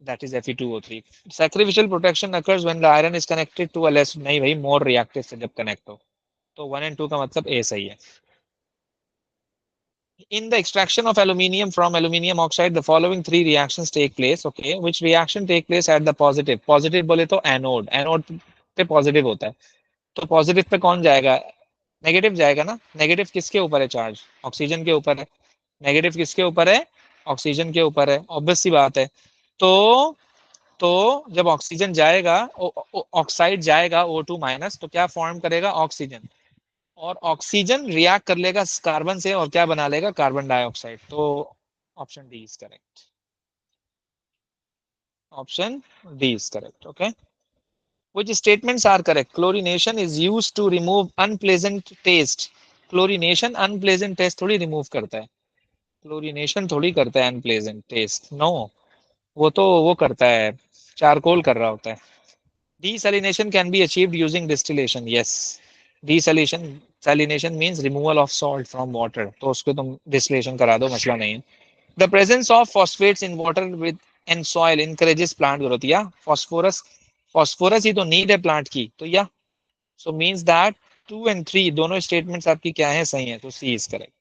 That is Fe2O3. Sacrificial protection occurs when the iron is connected to a less, नहीं भाई, more reactive से जब connect हो। तो 1 and 2 का मतलब A सही है। In the extraction of aluminium from aluminium oxide, the following three reactions take place. Okay, which reaction take place at the positive? Positive बोले तो एनोड, एनोड पे पॉजिटिव होता है, तो पॉजिटिव पे कौन जाएगा? नेगेटिव जाएगा ना। नेगेटिव किसके ऊपर है चार्ज? ऑक्सीजन के ऊपर है। नेगेटिव किसके ऊपर है? ऑक्सीजन के ऊपर है, ऑब्वियस सी बात है। तो तो जब ऑक्सीजन जाएगा, ऑक्साइड जाएगा O2 माइनस, तो क्या फॉर्म करेगा? ऑक्सीजन। और ऑक्सीजन रिएक्ट कर लेगा कार्बन से और क्या बना लेगा? Carbon dioxide. तो option D is correct. Option D is correct. Okay, which statements are correct? Chlorination is used to remove unpleasant taste. Chlorination unpleasant taste थोड़ी remove करता है, क्लोरीनेशन थोड़ी करता है अनप्लेजेंट टेस्ट, नो। वो तो वो करता है, चारकोल कर रहा होता है। Desalination can be achieved using distillation. Yes. Desalination means removal of salt from water. तो उसको तुम distillation करा दो, मसला नहीं है। The presence of phosphates in water with and soil encourages plant growth. या phosphorus, phosphorus ही तो need है plant की, तो या so means that 2 and 3 दोनों statements आपकी क्या है? सही है, तो C is correct.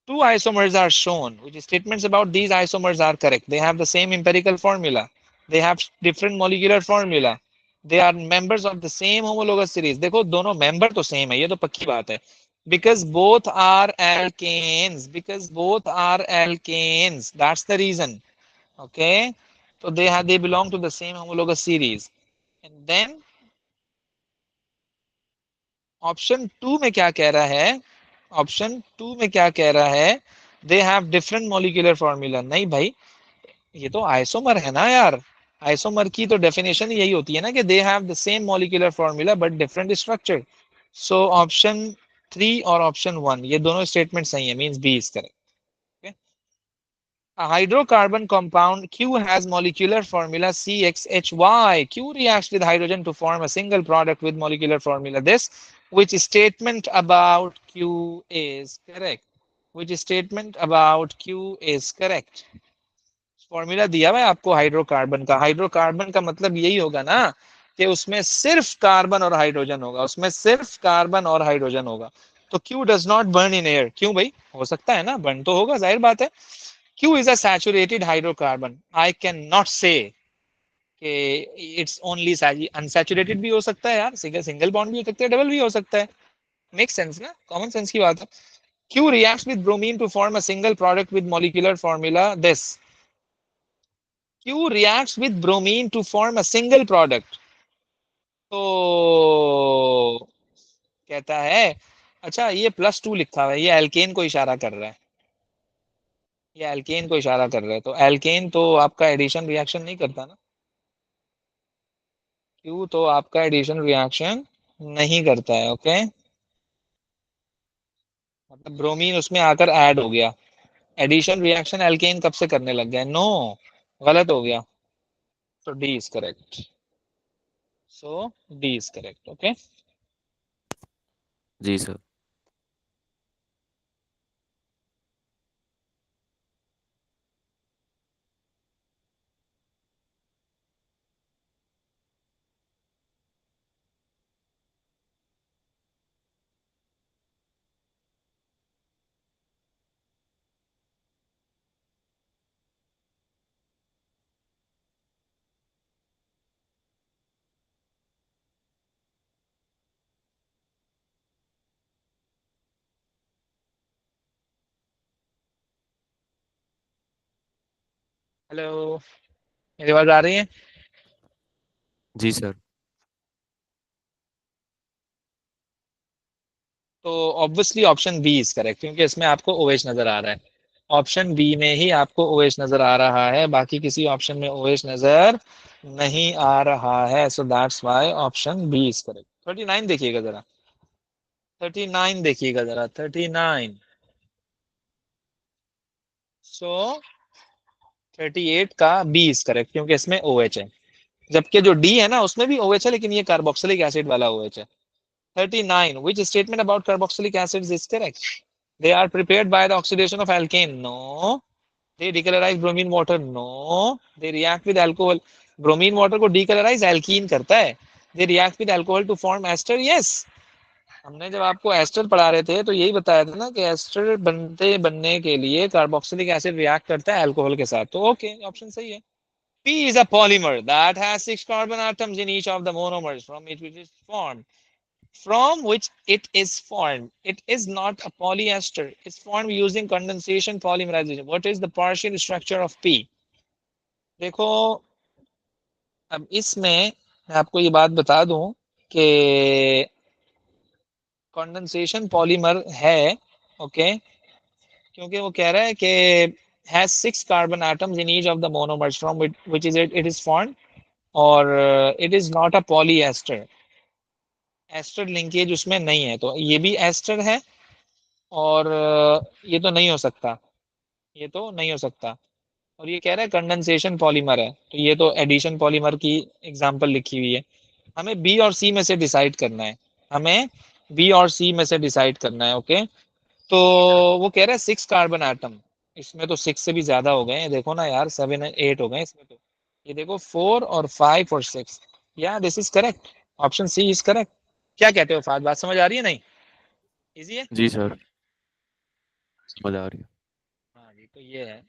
Two isomers are shown. Which statements about these isomers are correct? They have the same empirical formula. They have different molecular formula. They are members of the same homologous series. देखो दोनों member तो same है, ये तो पक्की बात है। Because both are alkanes. Because both are alkanes. That's the reason. Okay. So they belong to the same homologous series. And then option two में क्या कह रहा है? ऑप्शन टू में क्या कह रहा है? They have different molecular formula. नहीं भाई, ये तो आइसोमर है ना यार। आइसोमर की तो डेफिनेशन यही होती है ना कि they have the same molecular formula but different structure. So option three और ऑप्शन वन ये दोनों स्टेटमेंट सही है, means B is correct. A hydrocarbon compound Q has molecular formula CXHY. Q reacts with hydrogen to form a single product with molecular formula this. Which statement about Q is correct? Which statement about Q is correct? Formula दिया हुआ है आपको हाइड्रोकार्बन का। हाइड्रोकार्बन का मतलब यही होगा ना कि उसमें सिर्फ कार्बन और हाइड्रोजन होगा, उसमें सिर्फ कार्बन और हाइड्रोजन होगा। तो Q does not burn in air. क्यों भाई? हो सकता है ना, बर्न तो होगा, जाहिर बात है। Q is a saturated hydrocarbon. I cannot say कि it's only unsaturated भी हो सकता है यार, सिंगल सिंगल बॉन्ड भी हो सकता है, डबल भी हो सकता है। मेक सेंस ना, कॉमन सेंस की बात है। Q reacts with bromine to form a single product with molecular formula this. Q reacts with bromine to form a single product. तो कहता है, अच्छा ये +2 लिखा हुआ है, ये एल्केन को इशारा कर रहा है, ये एल्केन को इशारा कर रहा है, तो एल्केन तो आपका एडिशन रिएक्शन नहीं करता ना, क्यों, तो आपका एडिशन रिएक्शन नहीं करता है, ओके, मतलब ब्रोमीन उसमें आकर ऐड हो गया, एडिशन रिएक्शन एल्केन कब से करने लग गया, नो, गलत हो गया, तो D is correct, so D is correct, okay. जी सर। हेलो, मेरी आवाज आ रही है? जी सर। तो obviously option B is correct, क्योंकि इसमें आपको ओएच नजर आ रहा है, ऑप्शन बी में ही आपको ओएच नजर आ रहा है, बाकी किसी ऑप्शन में ओएच नजर नहीं आ रहा है, so that's why option B is correct. 39 देखिएगा जरा, 39 देखिएगा जरा, 39, सो 38 का बी इज करेक्ट, क्योंकि इसमें ओएच है, जबकि जो डी है ना उसमें भी ओएच है, लेकिन ये कार्बोक्सिलिक एसिड वाला ओएच है। 39, which statement about carboxylic acids is correct? They are prepared by the oxidation of alkane, no. They decolorize bromine water, no. They react with alcohol, bromine water को decolorize alkene करता है, they react with alcohol to form ester, yes। हमने जब आपको एस्टर पढ़ा रहे थे तो यही बताया था ना कि एस्टर बनने के लिए कार्बोक्सिलिक एसिड रिएक्ट करता है अल्कोहल के साथ, तो ओके, ऑप्शन सही है। P is a polymer that has 6 carbon atoms in each of the monomers from which it is formed. From which it is formed. It is not a polyester. It's formed using condensation polymerization. What is the partial structure of P? देखो, अब इसमें मैं आपको ये बात बता दूं कि कंडेंसेशन पॉलीमर है, ओके, क्योंकि वो कह रहा है कि has 6 carbon atoms in each of the monomers from which is it is formed, और it is not a polyester, ester linkage उसमें नहीं है, तो ये भी एस्टर है, और ये तो नहीं हो सकता, ये तो नहीं हो सकता, और ये कह रहा है कंडेंसेशन पॉलीमर है, तो ये तो एडिशन पॉलीमर की एग्जांपल लिखी हुई है। हमें बी और सी में से डिसाइड करना है, हमें बी और सी में से डिसाइड करना है, ओके। तो वो कह रहा है 6 कार्बन एटम, इसमें तो 6 से भी ज्यादा हो गए हैं, देखो ना यार, 7 8 हो गए इसमें तो, ये देखो 4 और 5 और 6, या this is correct, option C is correct. क्या कहते हो फाद, बात समझ आ रही है नहीं? इजी है। जी सर, समझ आ रही है। हाँ जी, तो ये है।